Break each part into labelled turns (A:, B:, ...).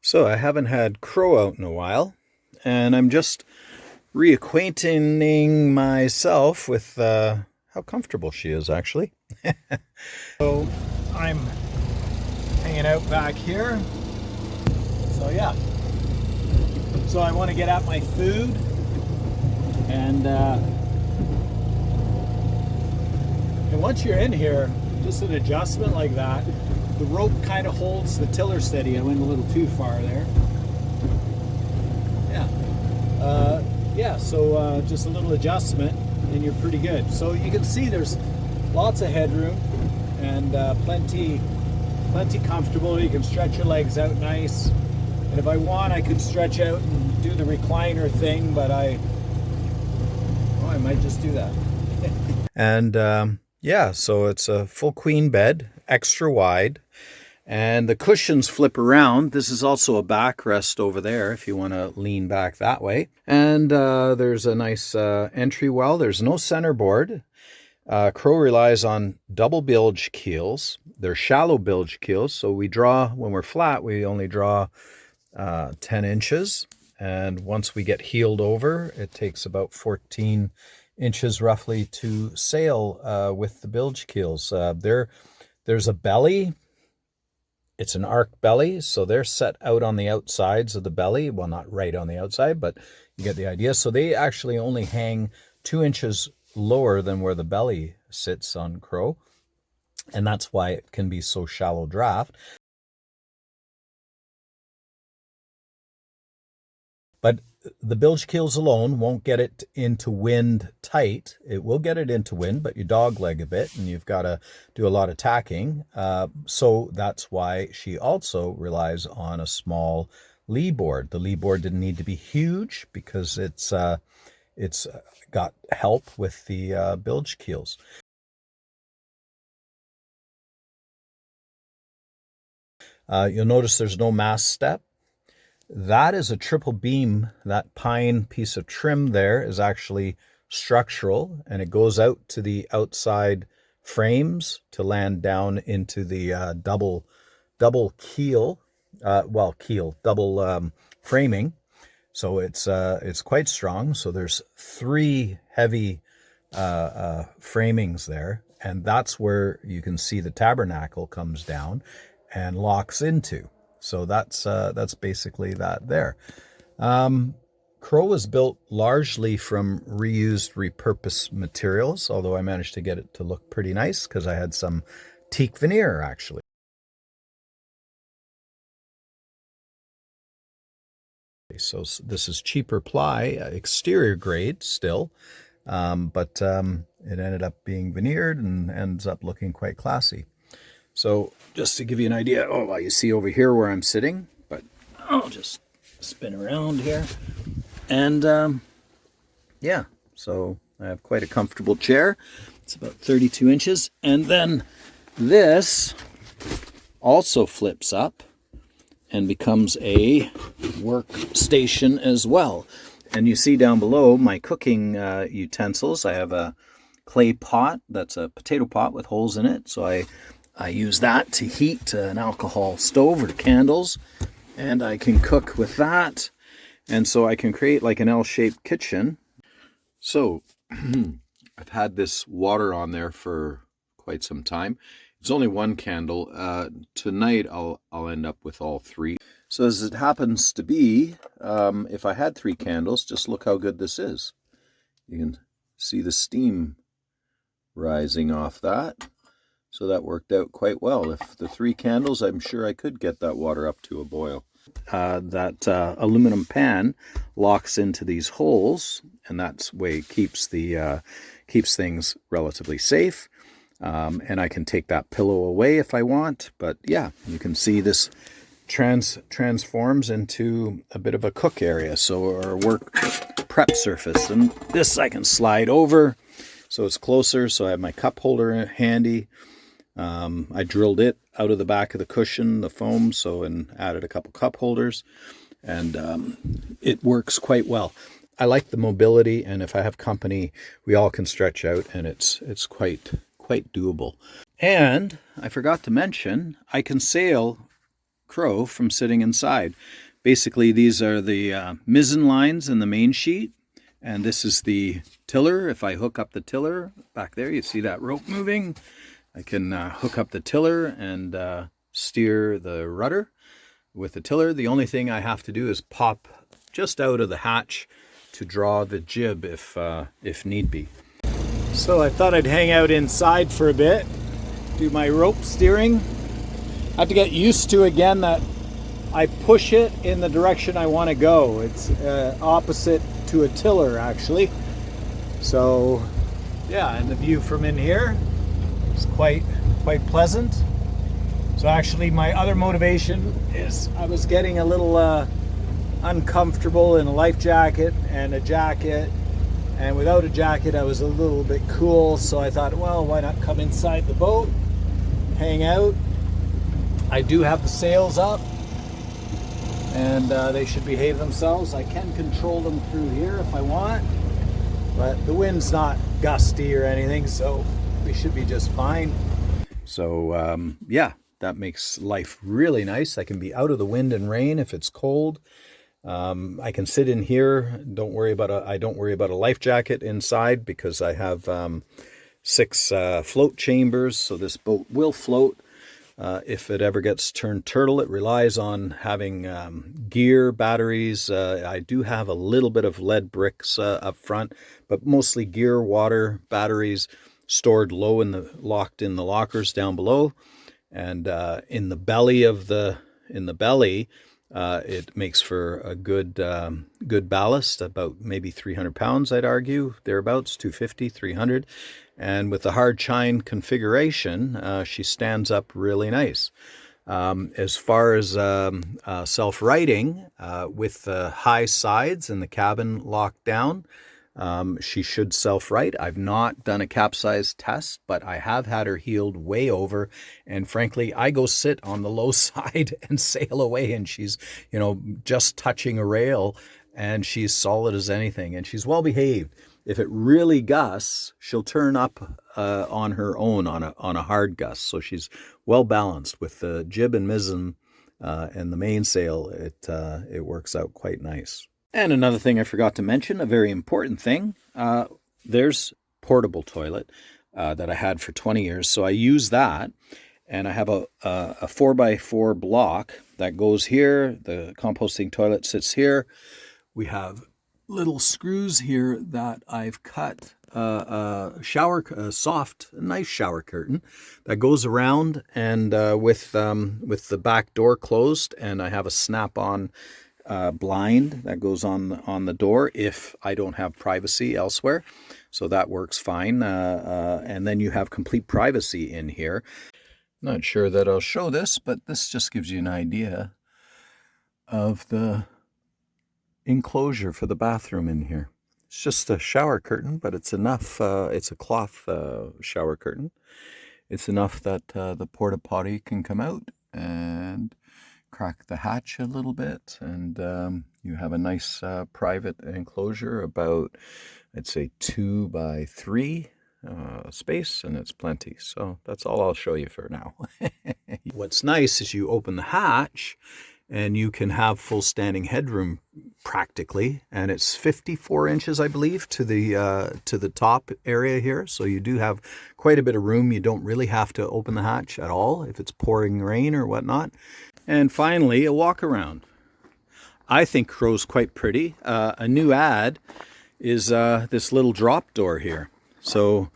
A: So I haven't had Crow out in a while, and I'm just reacquainting myself with how comfortable she is, actually. So I'm hanging out back here. So yeah. So I want to get at my food, and once you're in here, just an adjustment like that, the rope kind of holds the tiller steady. I went a little too far there. So just a little adjustment and you're pretty good. So you can see there's lots of headroom and plenty comfortable. You can stretch your legs out nice. And if I want, I could stretch out and do the recliner thing, but I might just do that. And yeah, so it's a full queen bed, extra wide. And the cushions flip around. This is also a backrest over there if you want to lean back that way. And there's a nice entry well. There's no centerboard. Crow relies on double bilge keels. They're shallow bilge keels, so we draw, when we're flat, we only draw 10 inches. And once we get heeled over, it takes about 14 inches roughly to sail with the bilge keels. There's a belly. It's an arc belly, so they're set out on the outsides of the belly. Well, not right on the outside, but you get the idea. So they actually only hang 2 inches lower than where the belly sits on Crow, and that's why it can be so shallow draft. But the bilge keels alone won't get it into wind tight. It will get it into wind, but you dog leg a bit and you've got to do a lot of tacking. So that's why she also relies on a small lee board. The lee board didn't need to be huge because it's got help with the bilge keels. You'll notice there's no mast step. That is a triple beam. That pine piece of trim there is actually structural, and it goes out to the outside frames to land down into the double keel, double framing. So it's quite strong. So there's 3 heavy framings there, and that's where you can see the tabernacle comes down and locks into. So that's basically that there. Crow was built largely from reused, repurposed materials, although I managed to get it to look pretty nice because I had some teak veneer, actually. So this is cheaper ply, exterior grade still, but it ended up being veneered and ends up looking quite classy. So just to give you an idea, well, you see over here where I'm sitting, but I'll just spin around here. And yeah, so I have quite a comfortable chair. It's about 32 inches. And then this also flips up and becomes a workstation as well. And you see down below my cooking utensils. I have a clay pot that's a potato pot with holes in it. So I use that to heat an alcohol stove or candles, and I can cook with that. And so I can create like an L-shaped kitchen. So I've had this water on there for quite some time. It's only 1 candle. Tonight I'll end up with all 3. So as it happens to be, if I had 3 candles, just look how good this is. You can see the steam rising off that. So that worked out quite well. If the 3 candles, I'm sure I could get that water up to a boil. That aluminum pan locks into these holes, and that's the way it keeps things relatively safe. And I can take that pillow away if I want. But yeah, you can see this transforms into a bit of a cook area, or work prep surface. And this I can slide over, so it's closer. So I have my cup holder handy. I drilled it out of the back of the cushion, the foam, and added a couple cup holders, and it works quite well. I like the mobility, and if I have company, we all can stretch out, and it's quite doable. And I forgot to mention, I can sail CRO from sitting inside. Basically, these are the mizzen lines in the main sheet, and this is the tiller. If I hook up the tiller back there, you see that rope moving. I can hook up the tiller and steer the rudder with the tiller. The only thing I have to do is pop just out of the hatch to draw the jib if need be. So I thought I'd hang out inside for a bit, do my rope steering. I have to get used to again that I push it in the direction I want to go. It's opposite to a tiller actually. So yeah, and the view from in here is quite pleasant. So actually my other motivation is I was getting a little uncomfortable in a life jacket and a jacket, and without a jacket I was a little bit cool, so I thought, well, why not come inside the boat, hang out. I do have the sails up, and they should behave themselves. I can control them through here if I want, but the wind's not gusty or anything, so we should be just fine. So yeah, that makes life really nice. I can be out of the wind and rain if it's cold. I can sit in here. I don't worry about a life jacket inside because I have 6 float chambers, so this boat will float. If it ever gets turned turtle, it relies on having gear, batteries. I do have a little bit of lead bricks up front, but mostly gear, water, batteries stored locked in the lockers down below, and in the belly it makes for a good ballast, about maybe 300 pounds, I'd argue, thereabouts, 250, 300. And with the hard chine configuration, she stands up really nice. As far as self-righting, with the high sides and the cabin locked down, she should self-right. I've not done a capsize test, but I have had her heeled way over, and frankly, I go sit on the low side and sail away, and she's, just touching a rail, and she's solid as anything, and she's well behaved. If it really gusts, she'll turn up on her own on a hard gust. So she's well balanced with the jib and mizzen and the mainsail. It works out quite nice. And another thing I forgot to mention, a very important thing, there's portable toilet that I had for 20 years. So I use that, and I have a 4x4 block that goes here. The composting toilet sits here. We have little screws here that I've cut a nice shower curtain that goes around, and with the back door closed, and I have a snap-on blind that goes on the door if I don't have privacy elsewhere. So that works fine, and then you have complete privacy in here. Not sure that I'll show this, but this just gives you an idea of the enclosure for the bathroom in here. It's just a shower curtain, but it's enough. It's a cloth shower curtain. It's enough that the porta potty can come out and crack the hatch a little bit, and you have a nice private enclosure, about, I'd say, 2 by 3 space, and it's plenty. So that's all I'll show you for now. What's nice is you open the hatch and you can have full standing headroom practically, and it's 54 inches, I believe, to the top area here. So you do have quite a bit of room. You don't really have to open the hatch at all if it's pouring rain or whatnot. And finally, a walk around. I think CRO's quite pretty. A new add is this little drop door here. So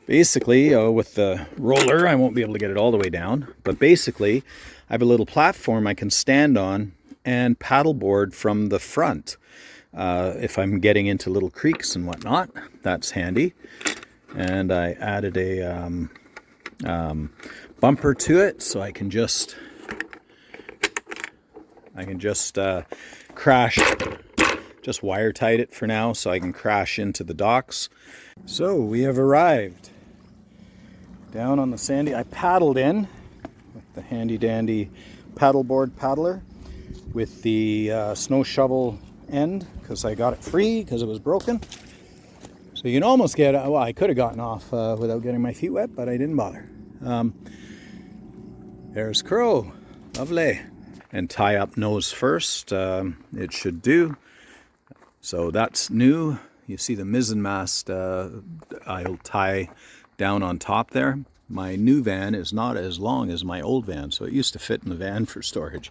A: basically, with the roller, I won't be able to get it all the way down, but basically I have a little platform I can stand on and paddleboard from the front. If I'm getting into little creeks and whatnot, that's handy. And I added a bumper to it, so I can just crash, just wire tight it for now so I can crash into the docks. So we have arrived down on the sandy. I paddled in with the handy dandy paddleboard paddler with the snow shovel end, because I got it free because it was broken. So you can almost get, well, I could have gotten off without getting my feet wet, but I didn't bother. There's CRO. Lovely. and tie up nose first. It should do. So that's new. You see the mizzen mast I'll tie down on top there. My new van is not as long as my old van, so it used to fit in the van for storage.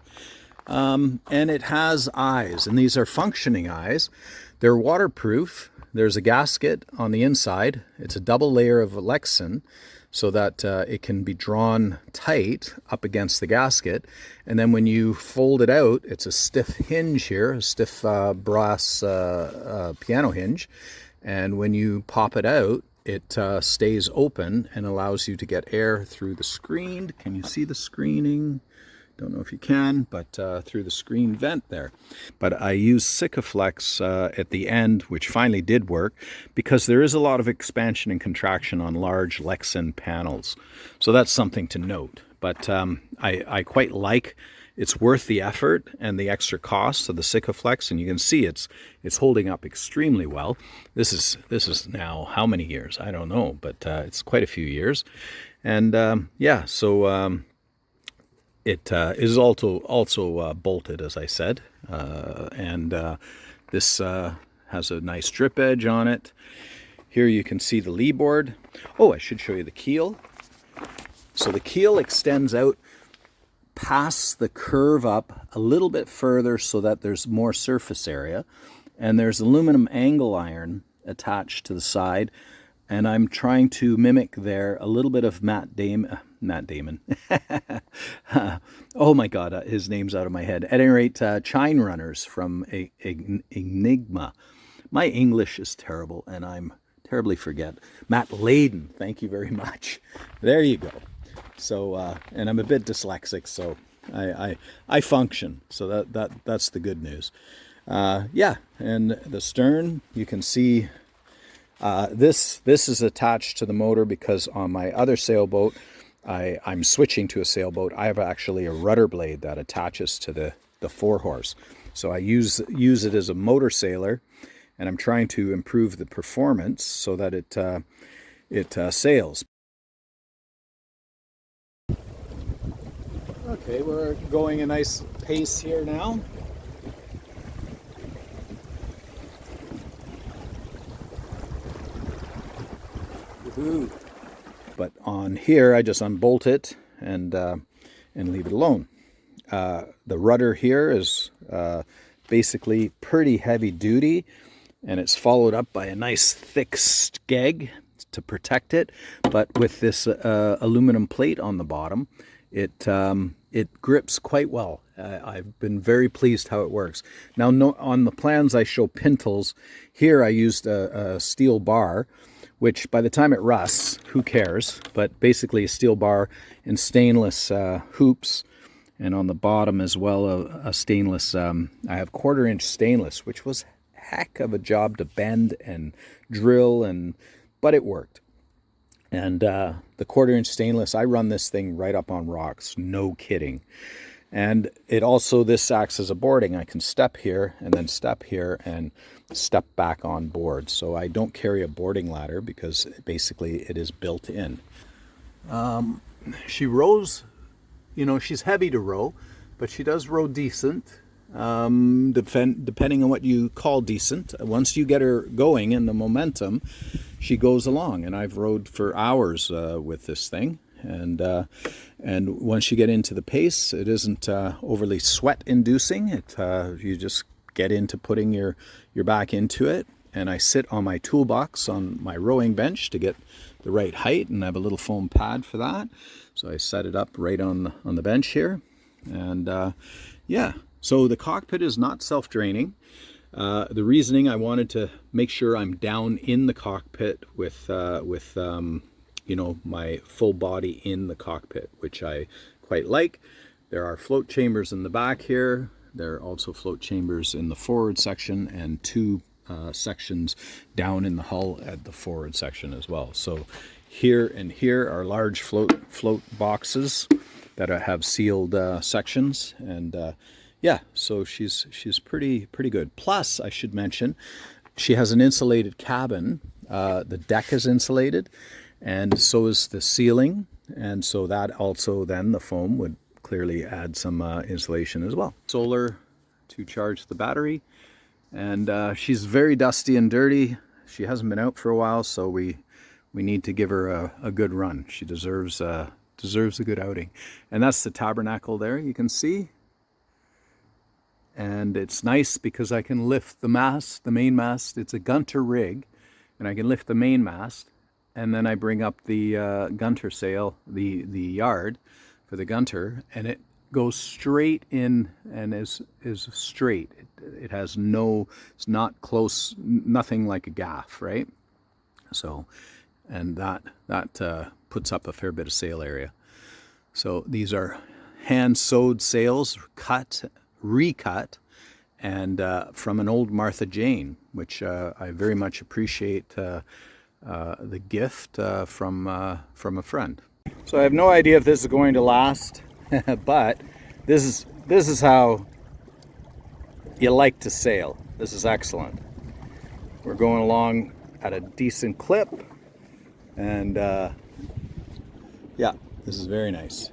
A: And it has eyes, and these are functioning eyes. They're waterproof. There's a gasket on the inside. It's a double layer of Lexan so that it can be drawn tight up against the gasket. And then when you fold it out, it's a stiff hinge here, a stiff brass piano hinge. And when you pop it out, it stays open and allows you to get air through the screen. Can you see the screening? Don't know if you can, but through the screen vent there. But I used Sikaflex at the end, which finally did work, because there is a lot of expansion and contraction on large Lexan panels. So that's something to note. But I quite like, it's worth the effort and the extra cost of the Sikaflex, and you can see it's holding up extremely well. This is now how many years? I don't know, but it's quite a few years. And yeah, so it is also bolted, as I said, and this has a nice drip edge on it. Here you can see the lee board. Oh, I should show you the keel. So the keel extends out past the curve up a little bit further so that there's more surface area, and there's aluminum angle iron attached to the side, and I'm trying to mimic there a little bit of Matt Damon. Oh my God, his name's out of my head. At any rate, Chine Runners from Enigma. My English is terrible, and I'm terribly forget. Matt Layden, thank you very much. There you go. So, and I'm a bit dyslexic, so I function. So that's the good news. Yeah, and the stern, you can see this is attached to the motor because on my other sailboat, I'm switching to a sailboat. I have actually a rudder blade that attaches to the 4-horse. So I use it as a motor sailor, and I'm trying to improve the performance so that it sails. Okay, we're going a nice pace here now. Woohoo! But on here, I just unbolt it and leave it alone. The rudder here is basically pretty heavy duty, and it's followed up by a nice thick skeg to protect it. But with this aluminum plate on the bottom, it grips quite well. I've been very pleased how it works. Now, on the plans I show pintles. Here I used a steel bar, which by the time it rusts, who cares? But basically a steel bar and stainless hoops, and on the bottom as well a stainless, I have 1/4-inch stainless, which was heck of a job to bend and drill, but it worked. And the 1/4-inch stainless, I run this thing right up on rocks, no kidding. And it also, this acts as a boarding. I can step here and then step here and step back on board. So I don't carry a boarding ladder because basically it is built in. She rows, you know, she's heavy to row, but she does row decent, depending on what you call decent. Once you get her going in the momentum, she goes along. And I've rowed for hours with this thing. And once you get into the pace, it isn't overly sweat inducing. You just get into putting your back into it. And I sit on my toolbox on my rowing bench to get the right height, and I have a little foam pad for that. So I set it up right on the bench here. And yeah, so the cockpit is not self-draining. The reasoning, I wanted to make sure I'm down in the cockpit with you know, my full body in the cockpit, which I quite like. There are float chambers in the back here. There are also float chambers in the forward section, and 2 sections down in the hull at the forward section as well. So here and here are large float boxes that have sealed sections, and yeah, so she's pretty good. Plus, I should mention, she has an insulated cabin. The deck is insulated, and so is the ceiling, and so that also then the foam would clearly add some insulation as well. Solar to charge the battery, and she's very dusty and dirty. She hasn't been out for a while, so we need to give her a good run. She deserves a good outing. And that's the tabernacle there, you can see. And it's nice because I can lift the mast, the main mast. It's a Gunter rig, and I can lift the main mast, and then I bring up the Gunter sail, the yard for the Gunter, and it goes straight in and is straight. It has no, it's not close, nothing like a gaff, right? So, and that puts up a fair bit of sail area. So these are hand sewed sails, cut, recut, and from an old Martha Jane, which I very much appreciate the gift from a friend. So I have no idea if this is going to last, but this is how you like to sail. This is excellent. We're going along at a decent clip, and yeah, this is very nice.